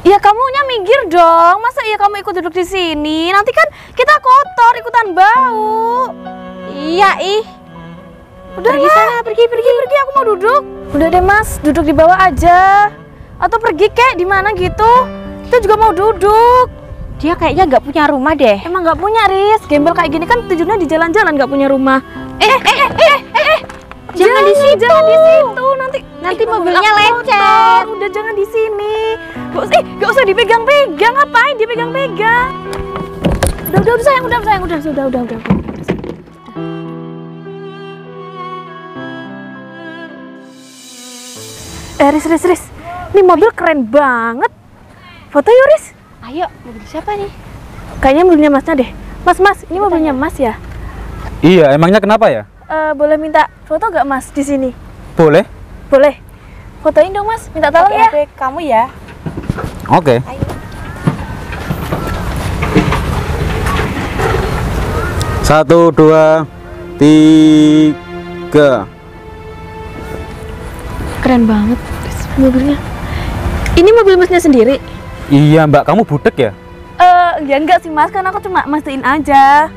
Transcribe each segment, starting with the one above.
Ya kamunya minggir dong. Masa iya kamu ikut duduk di sini? Nanti kan kita kotor, ikutan bau. Iya, ih. Udah Pergi sana, pergi. aku mau duduk. Udah deh Mas, duduk di bawah aja. Atau pergi kek di mana gitu. Kita juga mau duduk. Dia kayaknya nggak punya rumah deh. Emang nggak punya, Riz. Gembel kayak gini kan tujuannya di jalan-jalan, nggak punya rumah. Jangan di situ. Nanti mobilnya aku lecet. kotor. Udah jangan di sini. Gak usah dipegang-pegang. Ngapain dipegang-pegang? Udah sayang, udah. Riz. Ini mobil keren banget. Foto yuk, Riz. Ayo, mobil siapa nih? Kayaknya mobilnya Masnya deh. Mas, ini mobilnya Mas ya? Iya, emangnya kenapa ya? Boleh minta foto gak Mas di sini? Boleh? Boleh. Fotoin dong Mas, minta tolong ya. Oke, kamu ya. Oke. Ayo. Satu, dua, tiga. Keren banget mobilnya. Ini mobil Masnya sendiri? Iya mbak, kamu budek ya? Ya enggak sih Mas, kan aku cuma mastiin aja.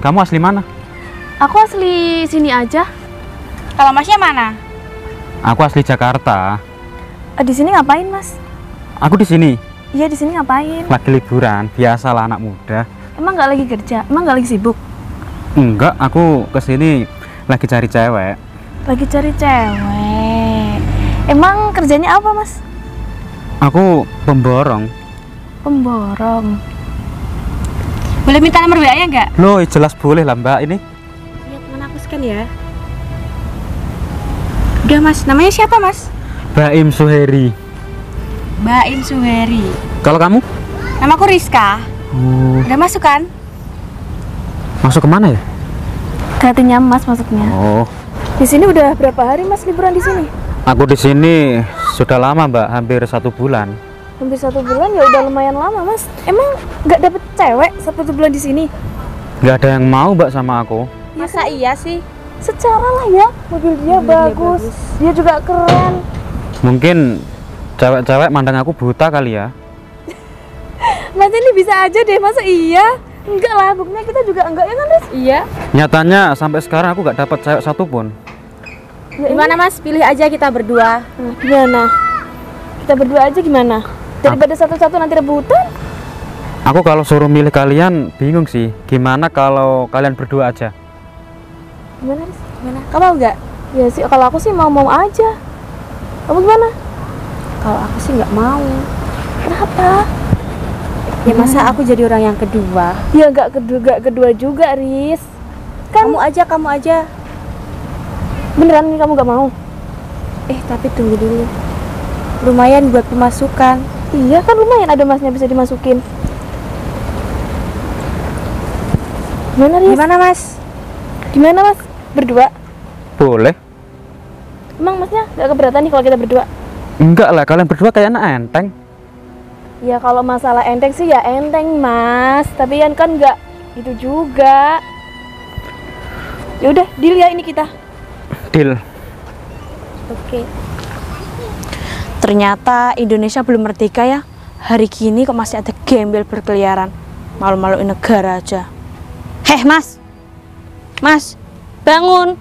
Kamu asli mana? Aku asli sini aja. Kalau Masnya mana? Aku asli Jakarta. Di sini ngapain Mas? Aku di sini Iya di sini ngapain? lagi liburan, biasalah anak muda. Emang nggak lagi kerja? Emang nggak lagi sibuk? Enggak, aku kesini lagi cari cewek. Lagi cari cewek. Emang kerjanya apa Mas? Aku pemborong. Pemborong. Boleh minta nomor WA-nya nggak? Loh, jelas boleh lah mbak ini. Iya, teman aku scan ya. Udah Mas, namanya siapa Mas? Baim Suheri. Baim Suheri. Kalau kamu? Namaku Rizka. Oh, Udah masuk kan? masuk kemana ya? Katanya Mas masuknya. Oh, Di sini udah berapa hari Mas liburan di sini? aku di sini sudah lama mbak, hampir 1 bulan. Hampir 1 bulan ya udah lumayan lama Mas. Emang nggak dapet cewek 1 bulan di sini? Nggak ada yang mau mbak sama aku. Masa iya sih? Secara lah ya, mobil dia bagus. Dia juga keren. Mungkin cewek-cewek mandang aku buta kali ya. Mas ini bisa aja deh, masa iya? Enggak lah, buktinya kita juga enggak ya kan Riz? Iya. Nyatanya sampai sekarang aku nggak dapat cewek satupun. Ya, Gimana Mas? Pilih aja kita berdua. Gimana? Kita berdua aja gimana? Daripada satu-satu nanti rebutan? Aku kalau suruh milih kalian bingung sih. Gimana kalau kalian berdua aja? Gimana Riz? Gimana? Kamu mau nggak? Ya sih, kalau aku sih mau aja. Kamu gimana? Kalau aku sih nggak mau. Kenapa? Ya masa aku jadi orang yang kedua? Ya enggak kedua juga Riz. Kan Kamu aja. beneran nih kamu nggak mau? Tapi tunggu dulu. Lumayan buat pemasukan. Iya kan lumayan ada Masnya bisa dimasukin. Gimana Riz? Gimana Mas? Gimana Mas? Berdua? Boleh? Emang Masnya nggak keberatan nih kalau kita berdua? Enggak lah, kalian berdua kayaknya enteng. Ya kalau masalah enteng sih ya enteng Mas, tapi kan nggak itu juga. Ya udah, deal ya ini kita. Deal. Oke. Ternyata Indonesia belum merdeka ya. Hari gini kok masih ada gembel berkeliaran. Malu-maluin negara aja. Heh Mas, bangun.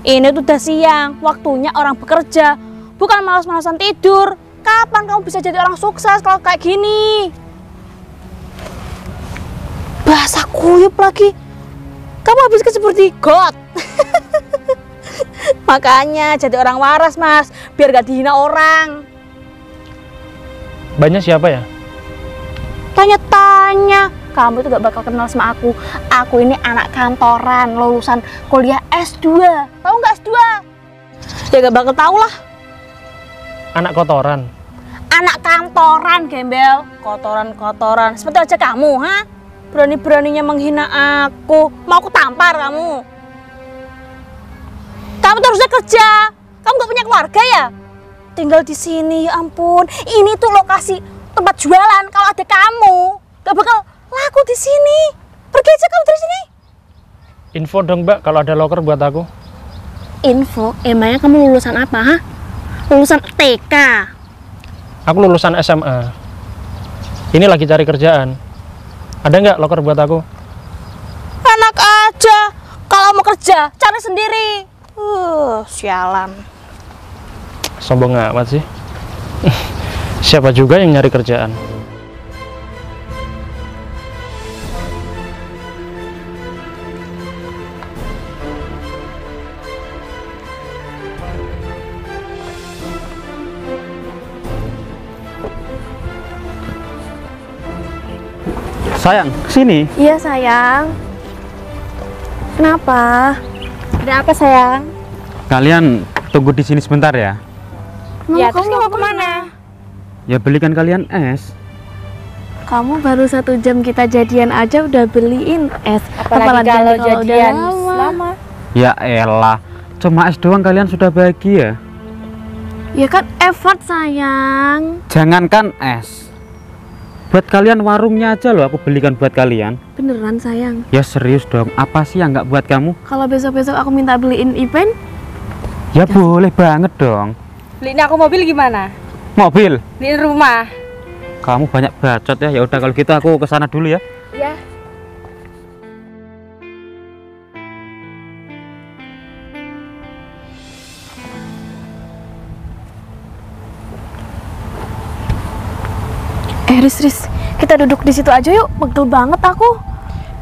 Ini tuh udah siang, waktunya orang bekerja. Bukan malas-malasan tidur. Kapan kamu bisa jadi orang sukses kalau kayak gini? Bahasa kuyup lagi. Kamu habis seperti God. Makanya jadi orang waras Mas, biar gak dihina orang. Banyak siapa ya? Tanya-tanya, kamu tuh gak bakal kenal sama aku. Aku ini anak kantoran, lulusan kuliah S2. Tahu nggak S2? Ya gak bakal tahu lah. Anak kotoran. Anak kantoran, gembel. Kotoran-kotoran. Seperti aja kamu, ha? Berani-beraninya menghina aku. Mau aku tampar kamu? Kamu tuh harusnya kerja. Kamu gak punya keluarga ya? Tinggal di sini, ya ampun. Ini tuh lokasi tempat jualan. Kalau ada kamu, gak bakal laku di sini. Pergi aja kamu dari sini. Info dong Mbak kalau ada loker buat aku. Info? Emangnya kamu lulusan apa, ha? Lulusan TK? Aku lulusan SMA. Ini lagi cari kerjaan. Ada nggak loker buat aku? Enak aja. Kalau mau kerja, cari sendiri. Sialan. Sombong amat sih. Siapa juga yang nyari kerjaan? Sayang, sini. Iya sayang. Kenapa? Ada apa sayang? Kalian tunggu di sini sebentar ya. Ya, terus kamu mau kemana? Ya belikan kalian es. Kamu baru 1 jam kita jadian aja udah beliin es. Apalagi kalau udah jadian lama. lama. Ya elah, cuma es doang kalian sudah bahagia. Ya kan effort sayang. Jangankan es, buat kalian warungnya aja loh aku belikan buat kalian. Beneran sayang. Ya serius dong, apa sih yang nggak buat kamu? Kalau besok-besok aku minta beliin event, Ya boleh banget dong. Beliin aku mobil gimana? Mobil? Beliin rumah. Kamu banyak bacot ya. Ya udah kalau gitu aku ke sana dulu ya. Ya. Riz, kita duduk di situ aja yuk. Pegel banget aku.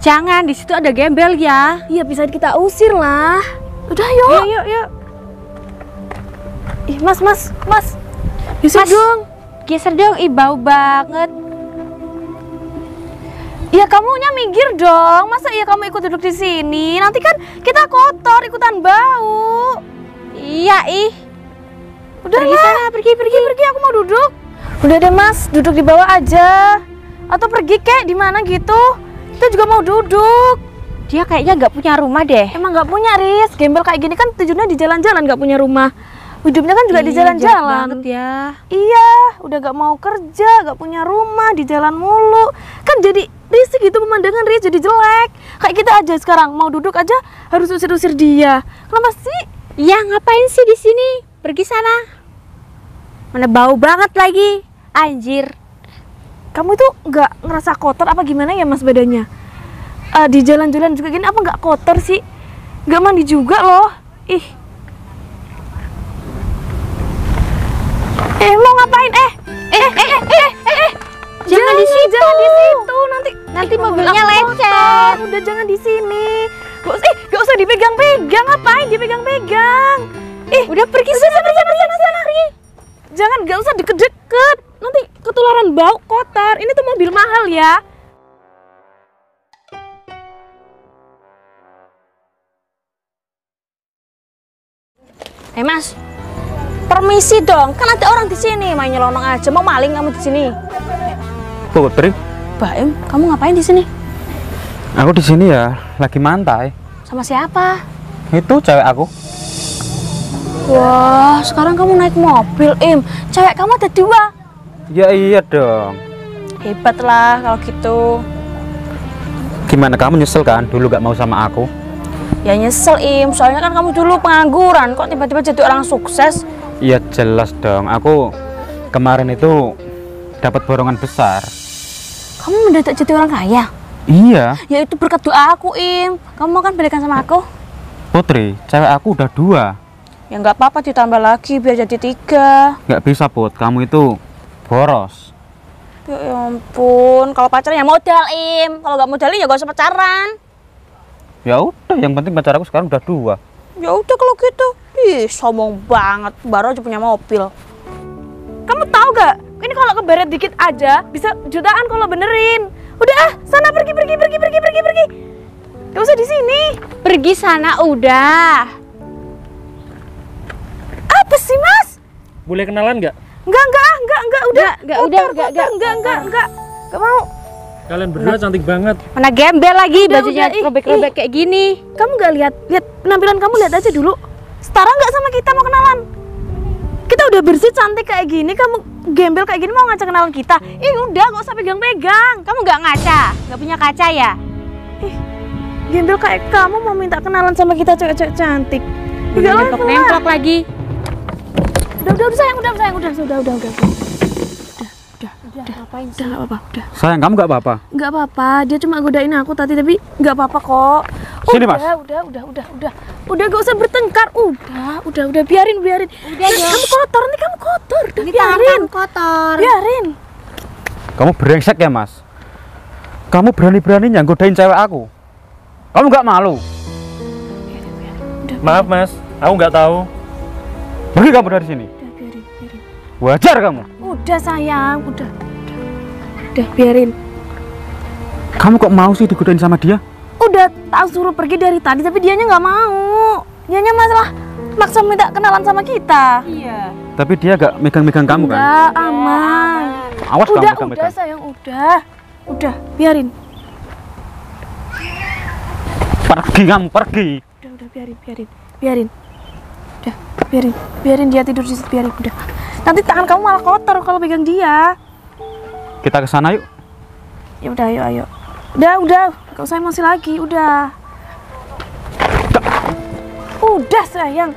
Jangan, di situ ada gembel ya. Iya bisa kita usir lah. Udah yuk. Yuk. Ih, mas. Bisa Mas. dong. Geser dong, bau banget. Ya kamunya minggir dong. Masa iya kamu ikut duduk di sini? Nanti kan kita kotor, ikutan bau. Iya, Udah Pergi sana, pergi. Aku mau duduk. Udah deh mas, duduk di bawah aja. Atau pergi kek di mana gitu. Kita juga mau duduk. Dia kayaknya nggak punya rumah deh. Emang nggak punya Riz. Gembel kayak gini kan tujuannya di jalan-jalan, nggak punya rumah. Hidupnya kan juga di Ih, jalan-jalan. jahat banget ya. Iya, udah gak mau kerja, gak punya rumah, di jalan mulu. Kan jadi risik gitu pemandangan Riz, jadi jelek. Kayak kita aja sekarang mau duduk aja harus usir-usir dia. Kenapa sih? Ya ngapain sih di sini? Pergi sana. Mana bau banget lagi. Anjir. Kamu itu nggak ngerasa kotor apa gimana ya mas badannya? Di jalan-jalan juga gini apa nggak kotor sih? Nggak mandi juga loh. Ih. Mau ngapain? Jangan di situ. Jangan di situ. Nanti mobilnya aku lecet. kotor. Udah jangan di sini. Gak usah dipegang-pegang. Ngapain dipegang-pegang? Udah pergi sana. Jangan, gak usah deket-deket. Nanti ketularan bau kotor. Ini tuh mobil mahal ya. Mas, permisi dong. Kan ada orang di sini. Main nyelonong aja. Mau maling kamu di sini? Putri, Baim, kamu ngapain di sini? aku di sini ya lagi mantai. Sama siapa? Itu cewek aku. Wah, sekarang kamu naik mobil, Cewek kamu ada 2. Ya iya dong. Hebat lah kalau gitu. Gimana kamu nyesel kan dulu gak mau sama aku? Ya nyesel, soalnya kan kamu dulu pengangguran. Kok tiba-tiba jadi orang sukses? Iya jelas dong. Aku kemarin itu dapat borongan besar. Kamu mendadak jadi orang kaya? Iya. Ya itu berkat doa aku, Kamu mau kan balikan sama aku? Putri, cewek aku udah 2. Ya nggak apa-apa, ditambah lagi biar jadi 3. Nggak bisa Put, kamu itu boros. Ya ampun, kalau pacaran ya modal, Kalau nggak modalin ya gak usah pacaran. Ya udah, yang penting pacar aku sekarang udah 2. Ya udah kalau gitu. Ih, sombong banget, baru aja punya mobil. Kamu tahu gak? Ini kalau kebaret dikit aja bisa jutaan kalau benerin. Udah sana pergi. Gak usah di sini. Pergi sana udah. Apa sih mas? Boleh kenalan nggak? Enggak, udah. Enggak. Gak mau. Kalian berdua cantik banget. Mana gembel lagi, Udah, bajunya ih, robek-robek kayak gini. Kamu gak lihat penampilan kamu, lihat aja dulu. Setara nggak sama kita mau kenalan? Kita udah bersih cantik kayak gini, kamu gembel kayak gini mau ngajak kenalan kita? Udah gak usah pegang-pegang. Kamu nggak ngaca? Nggak punya kaca ya? Gembel kayak kamu mau minta kenalan sama kita cewek-cewek cantik. Udah nempok-nempok lagi. Udah sayang, udah. ngapain sih? Udah nggak apa-apa, udah. Sayang, kamu nggak apa-apa? Nggak apa-apa, dia cuma godain aku tadi, tapi nggak apa-apa kok. Sini, Mas. Udah gak usah bertengkar. Udah, biarin. Udah, Kamu kotor, nih kamu kotor. Udah, Ini biarin. tangan kotor. Biarin. Kamu brengsek ya, Mas? Kamu berani-beraninya godain cewek aku? Kamu nggak malu? Maaf mas, aku nggak tahu. Pergi kamu dari sini. Udah, biarin. Wajar kamu. Udah sayang, udah, biarin. Kamu kok mau sih digodain sama dia? Udah tak suruh pergi dari tadi, tapi dianya nggak mau. Dianya masalah maksa minta kenalan sama kita. Iya. Tapi dia gak megang-megang kamu kan? Enggak, aman. Awas kamu Udah megang-megang. sayang, udah, biarin. Pergi kamu, pergi. Udah, biarin. Udah, biarin dia tidur di situ, biarin. Udah. Nanti tangan kamu malah kotor kalau pegang dia. Kita ke sana yuk. Ya udah, ayo. Udah, gak usah emosi lagi, udah. Udah sayang.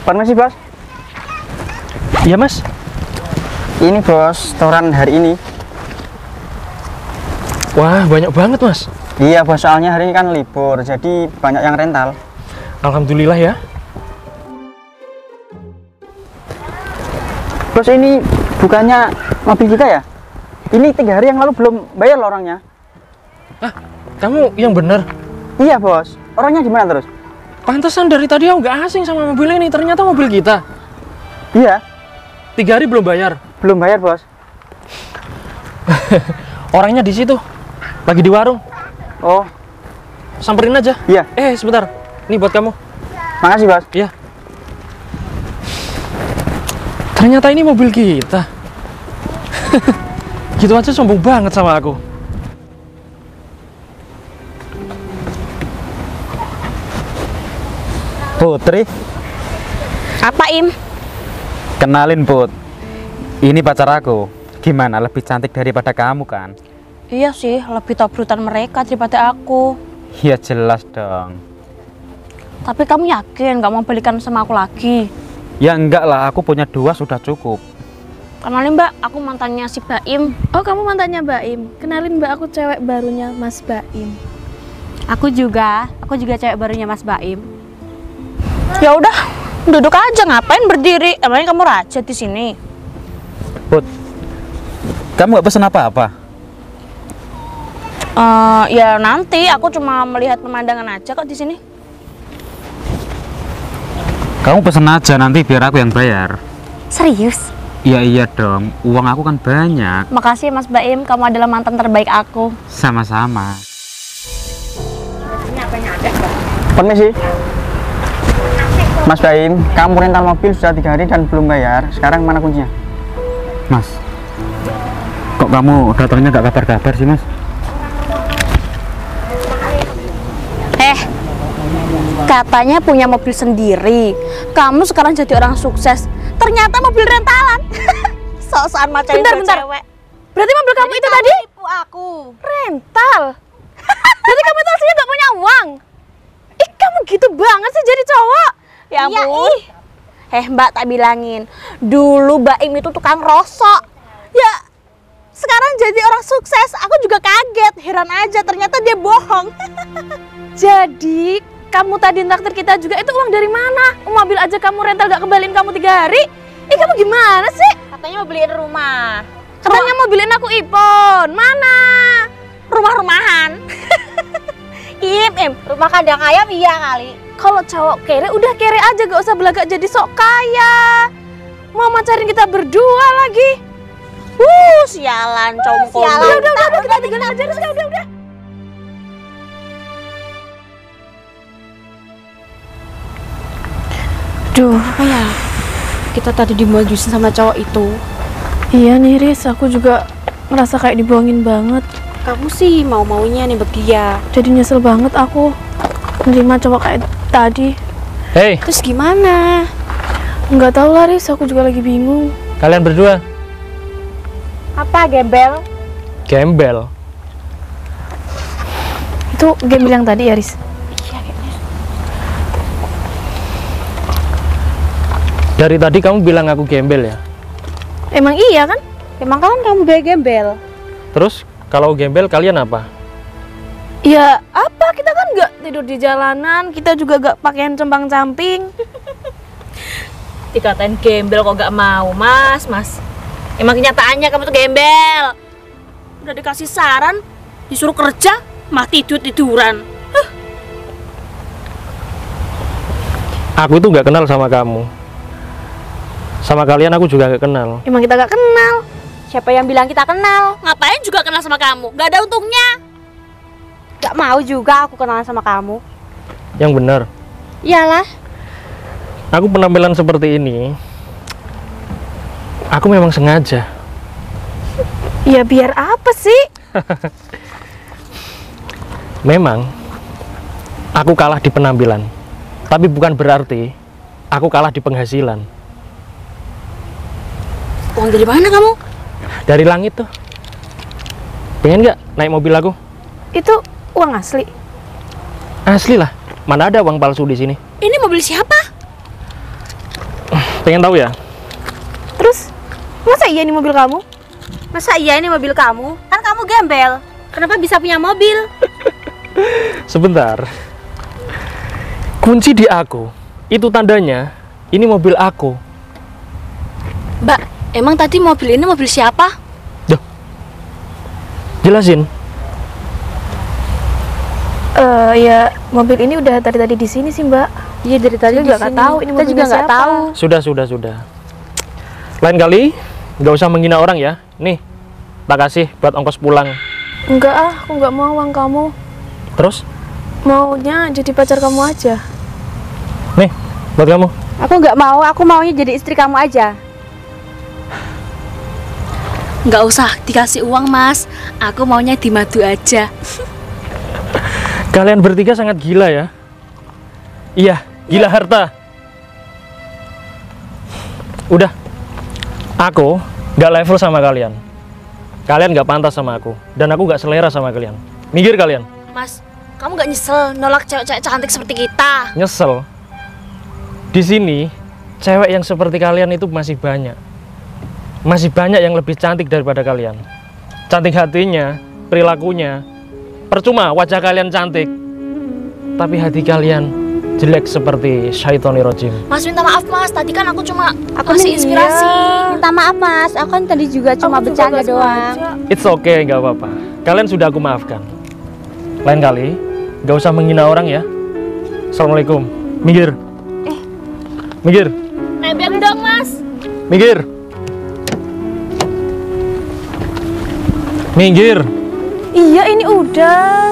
Permisi bos, Iya mas. ini bos setoran hari ini. Wah banyak banget mas. Iya bos, soalnya hari ini kan libur, jadi banyak yang rental. Alhamdulillah ya. Bos, ini bukannya mobil kita ya? Ini 3 hari yang lalu belum bayar loh orangnya. Kamu yang bener. Iya bos, orangnya di mana terus? Pantesan dari tadi aku nggak asing sama mobil ini. Ternyata mobil kita. Iya, 3 hari belum bayar. belum bayar bos. Orangnya di situ. Lagi di warung. Oh, Samperin aja. iya, Sebentar. Ini buat kamu. makasih bos. Iya. Ternyata ini mobil kita. Gitu aja sombong banget sama aku. Putri, Apa Im? kenalin Put. Ini pacar aku. Gimana, lebih cantik daripada kamu kan? Iya sih, lebih tobrutan mereka daripada aku. Ya jelas dong. Tapi kamu yakin gak mau balikan sama aku lagi? Ya enggak lah, aku punya 2 sudah cukup. Kenalin mbak, aku mantannya si Baim. Oh, kamu mantannya Baim. Kenalin mbak, aku cewek barunya Mas Baim. Aku juga cewek barunya Mas Baim. Ya udah, duduk aja, ngapain berdiri? Emangnya kamu raja di sini? Put, kamu gak pesen apa-apa? Ya nanti aku cuma melihat pemandangan aja kok di sini. Kamu pesen aja, nanti biar aku yang bayar. Serius? Iya dong, uang aku kan banyak. Makasih Mas Baim, kamu adalah mantan terbaik aku. Sama-sama. Permisi. Mas Baim, kamu rental mobil sudah 3 hari dan belum bayar. Sekarang mana kuncinya? Mas, kok kamu datangnya gak kabar-kabar sih mas? Katanya punya mobil sendiri. Kamu sekarang jadi orang sukses. Ternyata mobil rentalan. Sok-sokan macarin Bentar. cewek. Berarti mobil kamu itu tadi Tipu aku. rental. Berarti kamu itu aslinya gak punya uang. Ih, kamu gitu banget sih jadi cowok. Ya Iya, ampun. Mbak tak bilangin. Dulu Baim itu tukang rosok. Ya, sekarang jadi orang sukses. Aku juga kaget. Heran aja ternyata dia bohong. Jadi kamu tadi naktir kita juga itu uang dari mana? Mobil aja kamu rental gak kembaliin kamu 3 hari? Ih, kamu gimana sih? Katanya mau beliin rumah. Katanya mau beliin aku iPhone. Mana? Rumah-rumahan. Im. Rumah kandang ayam iya kali. Kalau cowok kere udah kere aja, gak usah belagak jadi sok kaya. Mau macarin kita berdua lagi. Sialan cowok. Udah, kita tinggalin aja udah. Duh, Apa ya? Kita tadi dimodusin sama cowok itu. iya nih Riz, aku juga merasa kayak dibohongin banget. Kamu sih mau-maunya nih dia. Jadi nyesel banget aku nerima cowok kayak tadi. Hei, Terus gimana? Nggak tahu lah Riz, aku juga lagi bingung. kalian berdua. Apa gembel? Gembel. Itu gembel yang tadi ya, Riz? Dari tadi kamu bilang aku gembel ya? Emang iya kan? Emang kan kamu gaya gembel? Terus kalau gembel kalian apa? Ya apa, kita kan nggak tidur di jalanan, kita juga nggak pakaian compang-camping. Dikatain gembel kok gak mau, Mas. Emang kenyataannya kamu tuh gembel. Udah dikasih saran, disuruh kerja, mah tiduran. Aku itu nggak kenal sama kamu. Sama kalian aku juga nggak kenal. Emang kita nggak kenal. Siapa yang bilang kita kenal? Ngapain juga kenal sama kamu? Gak ada untungnya. Gak mau juga aku kenalan sama kamu. Yang benar. Iyalah. Aku penampilan seperti ini, aku memang sengaja. Ya biar apa sih? Memang aku kalah di penampilan, tapi bukan berarti aku kalah di penghasilan. Uang dari mana kamu? Dari langit tuh. Pengen nggak naik mobil aku? Itu uang asli. Asli lah. Mana ada uang palsu di sini? Ini mobil siapa? Pengen tahu ya? Terus, masa iya ini mobil kamu? Masa iya ini mobil kamu? Kan kamu gembel. Kenapa bisa punya mobil? Sebentar. Kunci di aku. Itu tandanya ini mobil aku. Mbak, emang tadi mobil ini mobil siapa? Duh. Jelasin. Ya mobil ini udah tadi di sini sih, Mbak. Iya, dari tadi Juga nggak tahu ini kita juga mobilnya nggak siapa. tahu. Sudah. Lain kali nggak usah menghina orang ya. Nih, tak kasih buat ongkos pulang. Enggak ah, aku nggak mau uang kamu. Terus? Maunya jadi pacar kamu aja. Nih, buat kamu. Aku nggak mau, aku maunya jadi istri kamu aja. Nggak usah dikasih uang, Mas. Aku maunya dimadu aja. Kalian bertiga sangat gila ya. Iya, gila harta. Udah, aku nggak level sama kalian. Kalian nggak pantas sama aku, dan aku nggak selera sama kalian. Minggir kalian. Mas, kamu nggak nyesel nolak cewek-cewek cantik seperti kita? Nyesel. Di sini, cewek yang seperti kalian itu masih banyak. Masih banyak yang lebih cantik daripada kalian. Cantik hatinya, perilakunya. Percuma wajah kalian cantik, tapi hati kalian jelek seperti syaitonir rajim. Mas, minta maaf, Mas. Tadi kan aku cuma Aku kasih inspirasi. Minta maaf, Mas. Aku kan tadi juga cuma Aku juga bercanda nggak doang. sengaja. It's okay, nggak apa-apa. Kalian sudah aku maafkan. Lain kali, nggak usah menghina orang ya. Assalamualaikum. Minggir. Minggir. Nebeng dong, Mas. Minggir. Minggir. Iya ini udah.